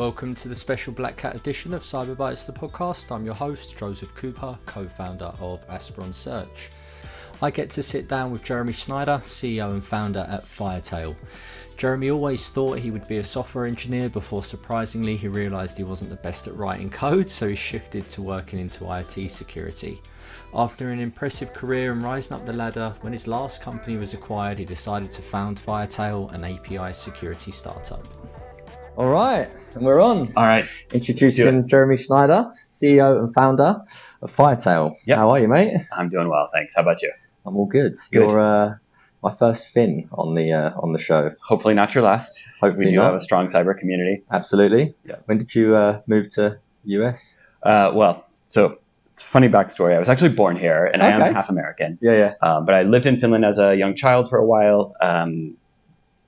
Welcome to the special Black Hat edition of CyberBytes, the podcast. I'm your host, Joseph Cooper, co-founder of Aspiron Search. I get to sit down with Jeremy Snyder, CEO and founder at FireTail. Jeremy always thought he would be a software engineer before surprisingly he realised he wasn't the best at writing code, so he shifted to working into IT security. After an impressive career and rising up the ladder, when his last company was acquired, he decided to found FireTail, an API security startup. All right, and we're on. All right. Introducing Jeremy Snyder, CEO and founder of FireTail. Yep. How are you, mate? I'm doing well, thanks. How about you? I'm all good. You're my first Finn on the show. Hopefully not your last. Hopefully we do not. have a strong cyber community. Absolutely. Yeah. When did you move to US? So it's a funny backstory. I was actually born here, and I am half American. Yeah. But I lived in Finland as a young child for a while.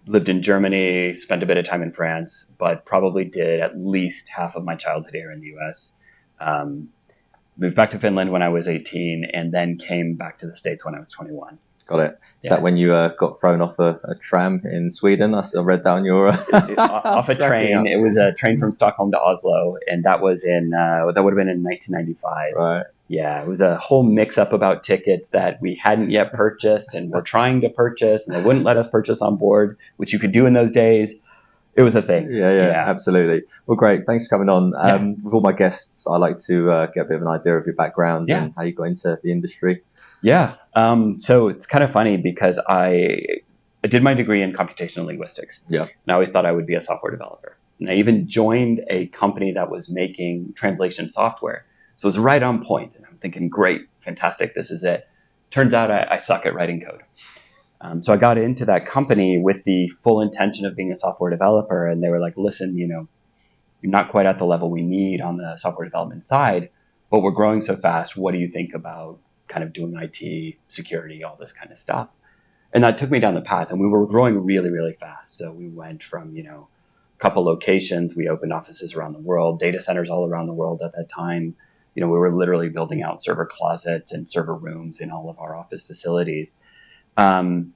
Lived in Germany, spent a bit of time in France, but probably did at least half of my childhood here in the US. Moved back to Finland when I was 18 and then came back to the States when I was 21. Got it. Is that when you got thrown off a tram in Sweden? I read down your... off a train. It was a train from Stockholm to Oslo, and that was that would have been in 1995. Right. Yeah, it was a whole mix-up about tickets that we hadn't yet purchased and were trying to purchase, and they wouldn't let us purchase on board, which you could do in those days. It was a thing. Yeah, absolutely. Well, great. Thanks for coming on. With all my guests, I like to get a bit of an idea of your background and how you got into the industry. Yeah. So it's kind of funny because I did my degree in computational linguistics. Yeah. And I always thought I would be a software developer. And I even joined a company that was making translation software. So it was right on point. And I'm thinking, great, fantastic, this is it. Turns out I suck at writing code. So I got into that company with the full intention of being a software developer. And they were like, listen, you're not quite at the level we need on the software development side, but we're growing so fast. What do you think about kind of doing IT, security, all this kind of stuff? And that took me down the path. And we were growing really, really fast. So we went from, a couple locations. We opened offices around the world, data centers all around the world at that time. We were literally building out server closets and server rooms in all of our office facilities. And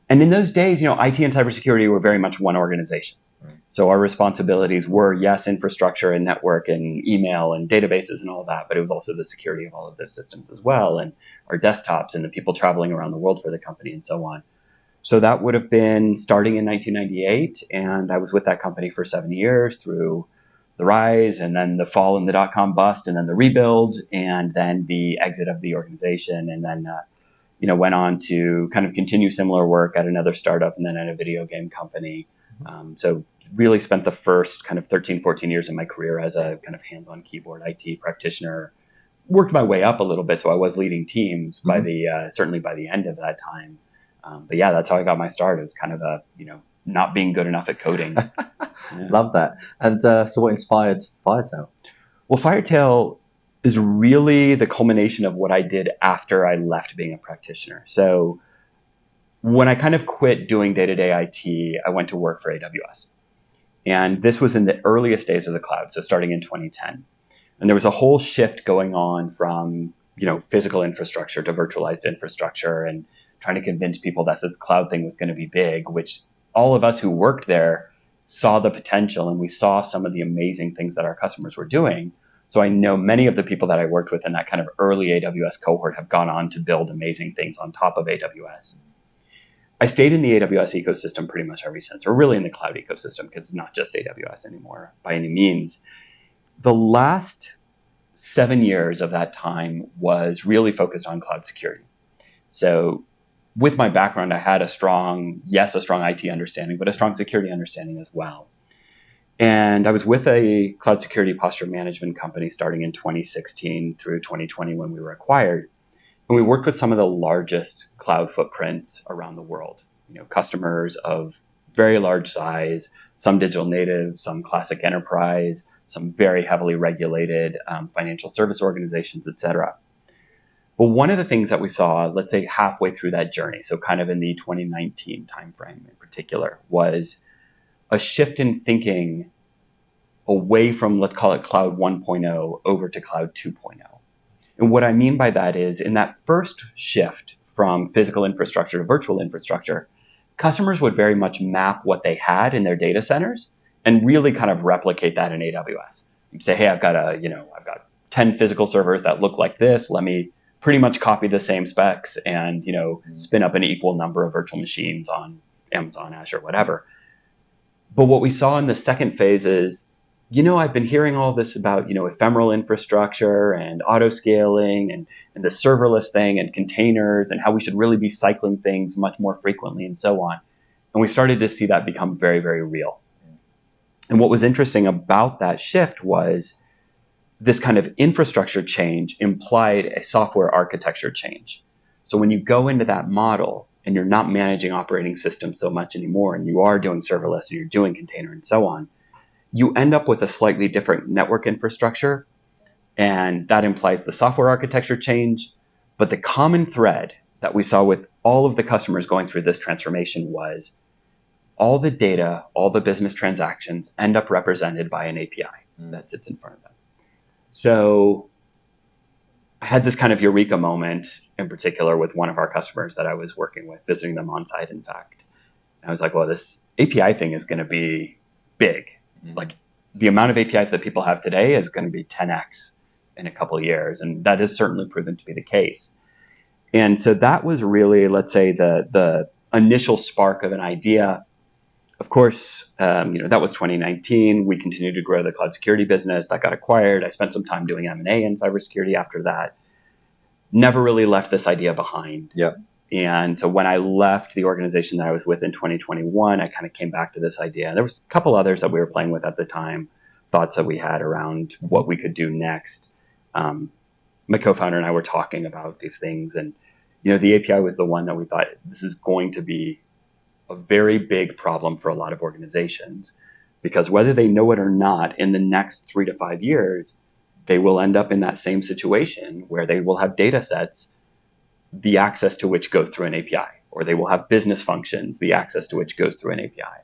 in those days, IT and cybersecurity were very much one organization. Right. So our responsibilities were, yes, infrastructure and network and email and databases and all of that, but it was also the security of all of those systems as well, and our desktops and the people traveling around the world for the company and so on. So that would have been starting in 1998, and I was with that company for 7 years through the rise and then the fall in the dot-com bust and then the rebuild and then the exit of the organization, and then went on to kind of continue similar work at another startup and then at a video game company. So really spent the first kind of 13, 14 years of my career as a kind of hands-on keyboard IT practitioner. Worked my way up a little bit, so I was leading teams by certainly by the end of that time. But yeah, that's how I got my start. It was kind of not being good enough at coding. Yeah. Love that. And so what inspired FireTail? Well, FireTail is really the culmination of what I did after I left being a practitioner. So when I kind of quit doing day-to-day IT, I went to work for AWS. And this was in the earliest days of the cloud, so starting in 2010. And there was a whole shift going on from, physical infrastructure to virtualized infrastructure and trying to convince people that the cloud thing was going to be big, which all of us who worked there saw the potential, and we saw some of the amazing things that our customers were doing. So I know many of the people that I worked with in that kind of early AWS cohort have gone on to build amazing things on top of AWS. I stayed in the AWS ecosystem pretty much ever since, or really in the cloud ecosystem, because it's not just AWS anymore by any means. The last 7 years of that time was really focused on cloud security. So with my background, I had a strong IT understanding, but a strong security understanding as well. And I was with a cloud security posture management company starting in 2016 through 2020 when we were acquired. And we worked with some of the largest cloud footprints around the world, customers of very large size, some digital natives, some classic enterprise, some very heavily regulated financial service organizations, et cetera. But one of the things that we saw, let's say halfway through that journey, so kind of in the 2019 timeframe in particular, was a shift in thinking away from, let's call it cloud 1.0 over to cloud 2.0. And what I mean by that is in that first shift from physical infrastructure to virtual infrastructure, customers would very much map what they had in their data centers and really kind of replicate that in AWS. You say, hey, I've got 10 physical servers that look like this. Let me pretty much copy the same specs and, spin up an equal number of virtual machines on Amazon, Azure, whatever. But what we saw in the second phase is, I've been hearing all this about, ephemeral infrastructure and auto scaling and the serverless thing and containers and how we should really be cycling things much more frequently and so on. And we started to see that become very, very real. And what was interesting about that shift was this kind of infrastructure change implied a software architecture change. So when you go into that model and you're not managing operating systems so much anymore, and you are doing serverless and you're doing container and so on, you end up with a slightly different network infrastructure. And that implies the software architecture change. But the common thread that we saw with all of the customers going through this transformation was all the data, all the business transactions end up represented by an API that sits in front of them. So I had this kind of eureka moment in particular with one of our customers that I was working with, visiting them on site, in fact. And I was like, well, this API thing is going to be big. Like the amount of APIs that people have today is going to be 10x in a couple of years. And that has certainly proven to be the case. And so that was really, let's say, the initial spark of an idea. Of course, that was 2019. We continued to grow the cloud security business. That got acquired. I spent some time doing M&A in cybersecurity after that. Never really left this idea behind. Yep. And so when I left the organization that I was with in 2021, I kind of came back to this idea. There was a couple others that we were playing with at the time, thoughts that we had around what we could do next. My co-founder and I were talking about these things, and the API was the one that we thought, this is going to be a very big problem for a lot of organizations, because whether they know it or not, in the next 3 to 5 years, they will end up in that same situation where they will have data sets, the access to which goes through an API, or they will have business functions, the access to which goes through an API.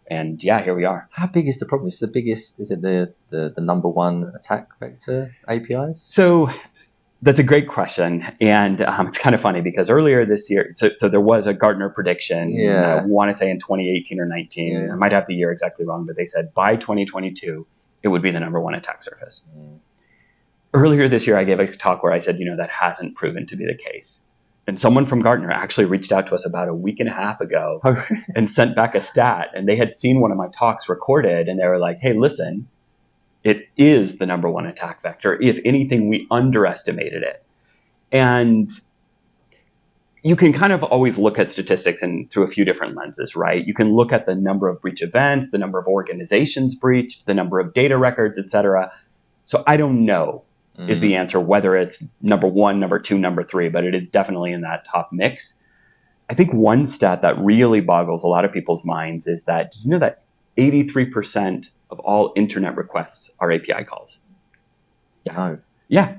And yeah, here we are. How big is the problem? Is it the number one attack vector, APIs? So that's a great question. And it's kind of funny because earlier this year, so there was a Gartner prediction, I want to say in 2018 or 19, I might have the year exactly wrong, but they said by 2022, it would be the number one attack surface. Earlier this year, I gave a talk where I said, that hasn't proven to be the case. And someone from Gartner actually reached out to us about a week and a half ago and sent back a stat. And they had seen one of my talks recorded, and they were like, hey, listen, it is the number one attack vector. If anything, we underestimated it. And you can kind of always look at statistics through a few different lenses, right? You can look at the number of breach events, the number of organizations breached, the number of data records, et cetera. So I don't know is the answer, whether it's number one, number two, number three, but it is definitely in that top mix. I think one stat that really boggles a lot of people's minds is that, did you know that 83% of all internet requests are API calls? Yeah. No. Yeah.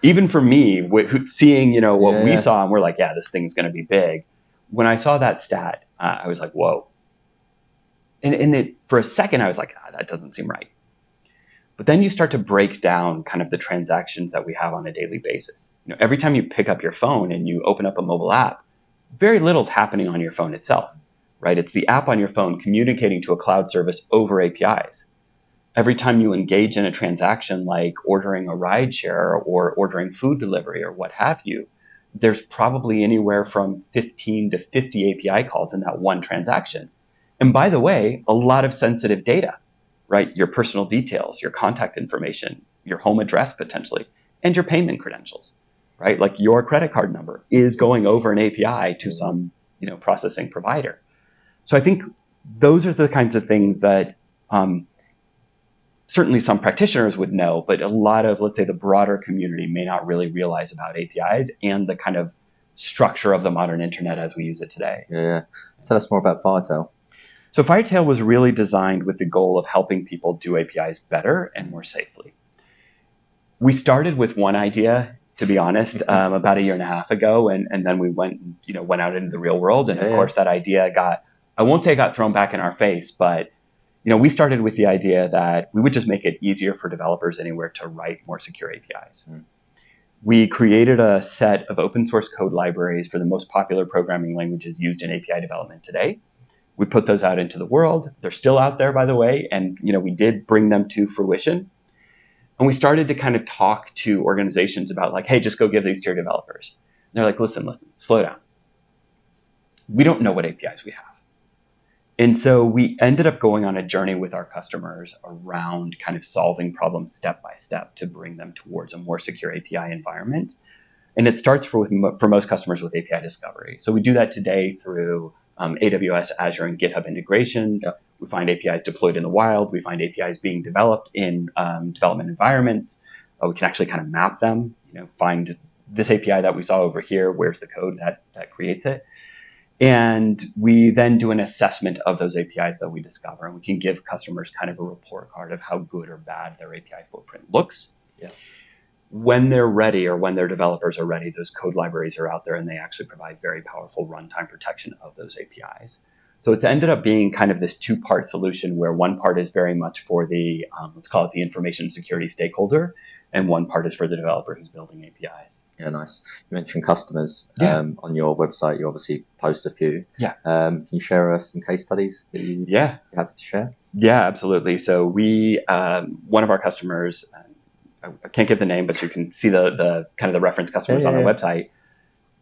Even for me, seeing, what we saw, and we're like, yeah, this thing's going to be big. When I saw that stat, I was like, whoa. And for a second, I was like, that doesn't seem right. But then you start to break down kind of the transactions that we have on a daily basis. Every time you pick up your phone and you open up a mobile app, very little's happening on your phone itself, right? It's the app on your phone communicating to a cloud service over APIs. Every time you engage in a transaction like ordering a ride share or ordering food delivery or what have you, there's probably anywhere from 15 to 50 API calls in that one transaction. And by the way, a lot of sensitive data, right? Your personal details, your contact information, your home address potentially, and your payment credentials, right? Like your credit card number is going over an API to some, processing provider. So I think those are the kinds of things that certainly some practitioners would know, but a lot of, let's say, the broader community may not really realize about APIs and the kind of structure of the modern internet as we use it today. Yeah. Tell us more about FireTail. So FireTail was really designed with the goal of helping people do APIs better and more safely. We started with one idea, to be honest, about a year and a half ago, and then we went out into the real world. And of course, that idea I won't say it got thrown back in our face, but we started with the idea that we would just make it easier for developers anywhere to write more secure APIs. We created a set of open source code libraries for the most popular programming languages used in API development today. We put those out into the world. They're still out there, by the way. And, we did bring them to fruition. And we started to kind of talk to organizations about like, hey, just go give these to your developers. And they're like, listen, slow down. We don't know what APIs we have. And so we ended up going on a journey with our customers around kind of solving problems step by step to bring them towards a more secure API environment. And it starts for most customers with API discovery. So we do that today through AWS, Azure, and GitHub integrations. Yep. We find APIs deployed in the wild. We find APIs being developed in development environments. We can actually kind of map them, find this API that we saw over here. Where's the code that creates it? And we then do an assessment of those APIs that we discover. And we can give customers kind of a report card of how good or bad their API footprint looks. Yeah. When they're ready or when their developers are ready, those code libraries are out there and they actually provide very powerful runtime protection of those APIs. So it's ended up being kind of this two-part solution where one part is very much for the, let's call it the information security stakeholder, and one part is for the developer who's building APIs. Yeah, nice. You mentioned customers. On your website, you obviously post a few. Yeah. Can you share some case studies that you're happy to share? Yeah, absolutely. So we, one of our customers, I can't give the name, but you can see the kind of the reference customers on our website.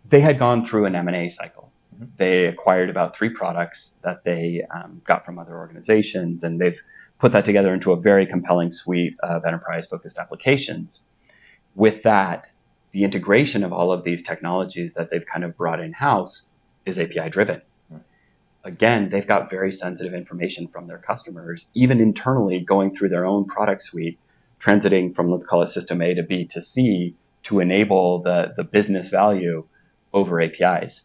They had gone through an M&A cycle. Mm-hmm. They acquired about 3 products that they got from other organizations, and they've put that together into a very compelling suite of enterprise-focused applications. With that, the integration of all of these technologies that they've kind of brought in-house is API-driven. Mm-hmm. Again, they've got very sensitive information from their customers, even internally going through their own product suite, transiting from, let's call it system A to B to C to enable the business value over APIs.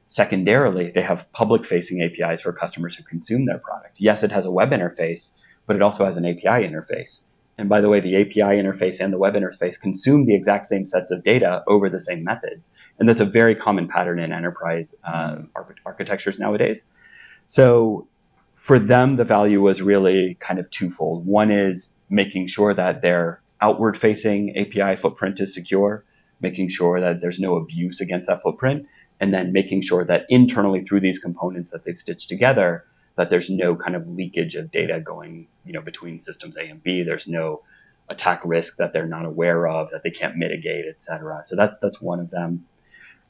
Secondarily, they have public-facing APIs for customers who consume their product. Yes, it has a web interface, but it also has an API interface. And by the way, the API interface and the web interface consume the exact same sets of data over the same methods. And that's a very common pattern in enterprise architectures nowadays. So for them, the value was really kind of twofold. One is making sure that their outward-facing API footprint is secure, making sure that there's no abuse against that footprint, and then making sure that internally through these components that they've stitched together, that there's no kind of leakage of data going, between systems A and B. There's no attack risk that they're not aware of, that they can't mitigate, et cetera. So that's one of them.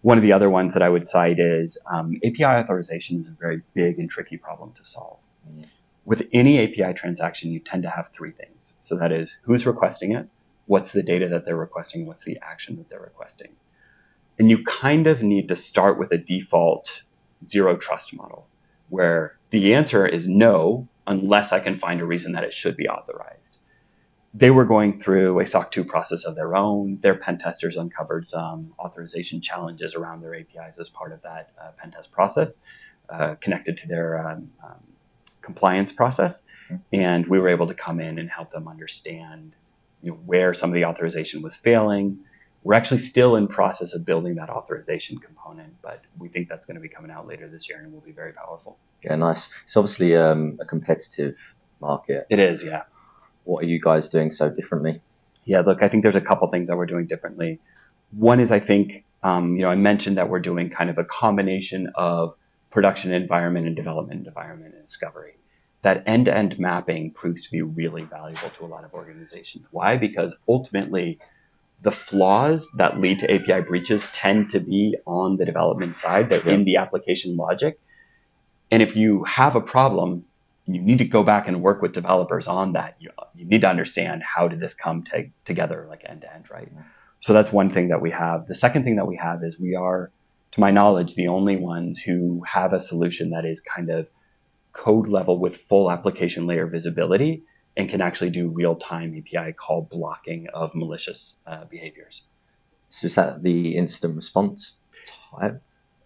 One of the other ones that I would cite is API authorization is a very big and tricky problem to solve. Mm-hmm. With any API transaction, you tend to have 3 things. So that is who's requesting it, what's the data that they're requesting, what's the action that they're requesting. And you kind of need to start with a default zero trust model where the answer is no, unless I can find a reason that it should be authorized. They were going through a SOC 2 process of their own. Their pen testers uncovered some authorization challenges around their APIs as part of that pen test process, connected to their compliance process. And we were able to come in and help them understand where some of the authorization was failing. We're actually still in process of building that authorization component, but we think that's going to be coming out later this year and will be very powerful. Yeah, nice. It's obviously a competitive market. It is, yeah. What are you guys doing so differently? Yeah, look, I think there's a couple things that we're doing differently. One is I think, I mentioned that we're doing kind of a combination of production environment and development environment and discovery. That end-to-end mapping proves to be really valuable to a lot of organizations. Why? Because ultimately, the flaws that lead to API breaches tend to be on the development side. They're in the application logic. And if you have a problem, you need to go back and work with developers on that. You need to understand how did this come together like end-to-end, right? So that's one thing that we have. The second thing that we have is we are, to my knowledge, the only ones who have a solution that is kind of code level with full application layer visibility and can actually do real-time API call blocking of malicious behaviors. So is that the incident response type?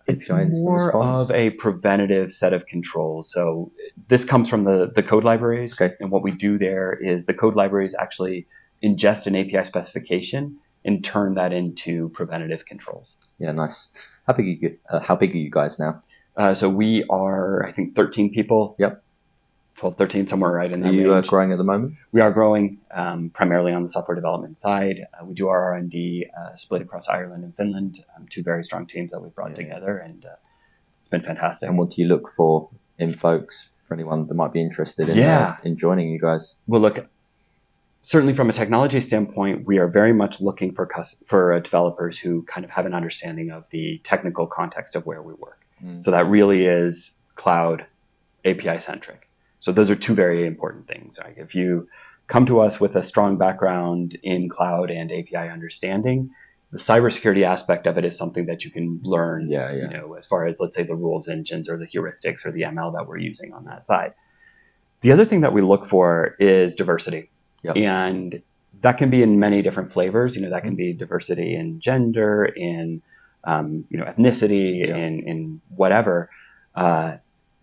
It's more of a preventative set of controls. So this comes from the code libraries. Okay. And what we do there is the code libraries actually ingest an API specification and turn that into preventative controls. Yeah, nice. How big are you guys now? So we are, I think, 13 people. Yep. 12, 13, somewhere right in that range. Are you range. growing at the moment? We are growing primarily on the software development side. We do our R&D split across Ireland and Finland, 2 very strong teams that we've brought together, and it's been fantastic. And what do you look for in folks for anyone that might be interested in joining you guys? Well, look, certainly from a technology standpoint, we are very much looking for developers who kind of have an understanding of the technical context of where we work. So that really is cloud API centric. So those are two very important things. Right? If you come to us with a strong background in cloud and API understanding, the cybersecurity aspect of it is something that you can learn, you know, as far as, let's say, the rules engines or the heuristics or the ML that we're using on that side. The other thing that we look for is diversity. And that can be in many different flavors. You know, that can be diversity in gender, in ethnicity, in whatever.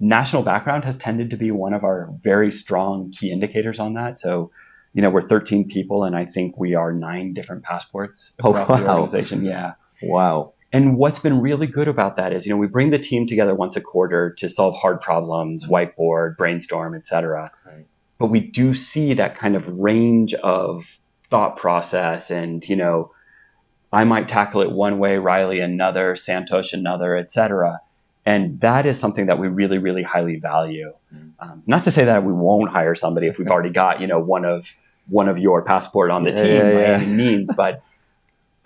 National background has tended to be one of our very strong key indicators on that. So, you know, we're 13 people, and I think we are 9 different passports across the organization. Yeah. Wow. And what's been really good about that is, you know, we bring the team together once a quarter to solve hard problems, whiteboard, brainstorm, etc. Right. But we do see that kind of range of thought process, and, you know, I might tackle it one way, Riley another, Santosh another, etc. And that is something that we really, really highly value. Not to say that we won't hire somebody if we've already got, you know, one of your passport on the team by any means, but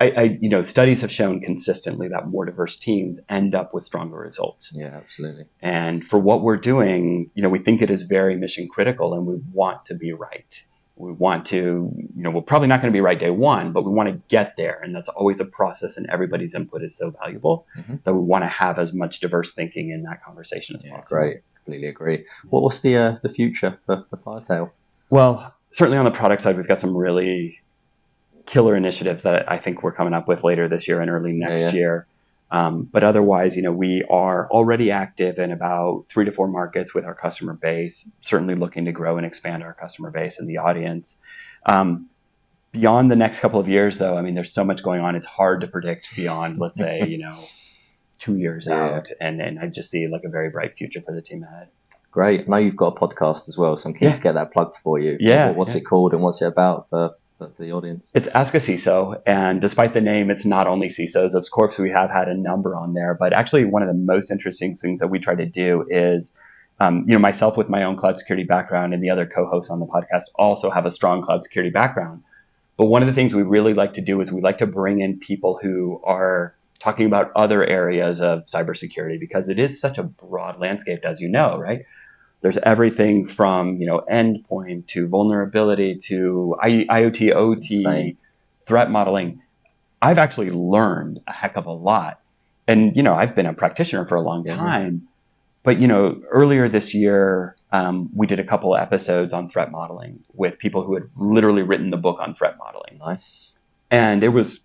I you know, studies have shown consistently that more diverse teams end up with stronger results. Yeah, absolutely. And for what we're doing, you know, we think it is very mission critical, and we want to be right. We want to, you know, we're probably not going to be right day one, but we want to get there. And that's always a process, and everybody's input is so valuable that we want to have as much diverse thinking in that conversation as possible. Great. Completely agree. What's the future for FireTail? Well, certainly on the product side, we've got some really killer initiatives that I think we're coming up with later this year and early next year. But otherwise, you know, we are already active in about 3 to 4 markets with our customer base, certainly looking to grow and expand our customer base and the audience. Beyond the next couple of years, though, I mean, there's so much going on. It's hard to predict beyond, let's say, you know, 2 years out. And I just see like a very bright future for the team ahead. Great. I know you've got a podcast as well, so I'm keen to get that plugged for you. What's it called and what's it about for the audience? It's Ask a CISO, and despite the name, it's not only CISOs. Of course, we have had a number on there, but actually one of the most interesting things that we try to do is, you know, myself with my own cloud security background and the other co-hosts on the podcast also have a strong cloud security background. But one of the things we really like to do is we like to bring in people who are talking about other areas of cybersecurity, because it is such a broad landscape, as you know, right? There's everything from, you know, endpoint to vulnerability to IoT, OT, threat modeling. I've actually learned a heck of a lot. And, you know, I've been a practitioner for a long time. But, you know, earlier this year, we did a couple of episodes on threat modeling with people who had literally written the book on threat modeling. Nice. And it was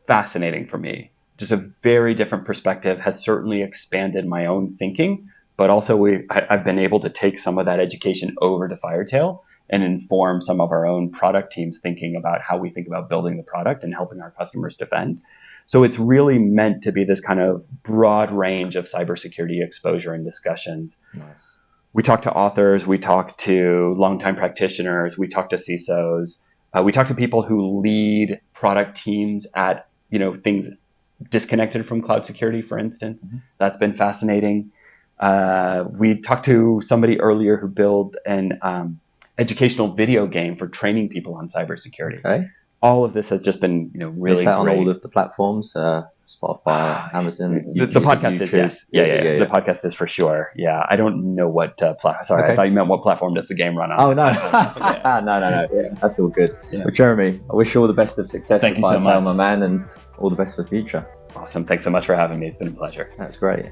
fascinating for me. Just a very different perspective, has certainly expanded my own thinking. But also I've been able to take some of that education over to FireTail and inform some of our own product teams thinking about how we think about building the product and helping our customers defend. So it's really meant to be this kind of broad range of cybersecurity exposure and discussions. Nice. We talk to authors, we talk to longtime practitioners, we talk to CISOs, we talk to people who lead product teams at, you know, things disconnected from cloud security, for instance. That's been fascinating. We talked to somebody earlier who built an educational video game for training people on cybersecurity. Okay. All of this has just been, you know, really great. Is that great. on all of the platforms? Spotify, Amazon, YouTube, the podcast is, yes. Yeah. The podcast is for sure. Yeah. I don't know what sorry, I thought you meant what platform does the game run on. Oh, no. No. Yeah. That's all good. Yeah. Well, Jeremy, I wish you all the best of success with FireTail, my man, and all the best for the future. Awesome. Thanks so much for having me. It's been a pleasure. That's great.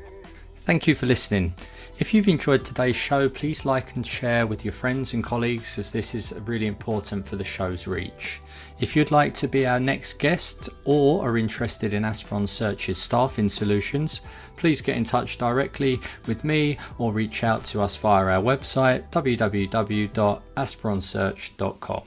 Thank you for listening. If you've enjoyed today's show, please like and share with your friends and colleagues, as this is really important for the show's reach. If you'd like to be our next guest or are interested in Aspiron Search's staffing solutions, please get in touch directly with me or reach out to us via our website www.aspironsearch.com.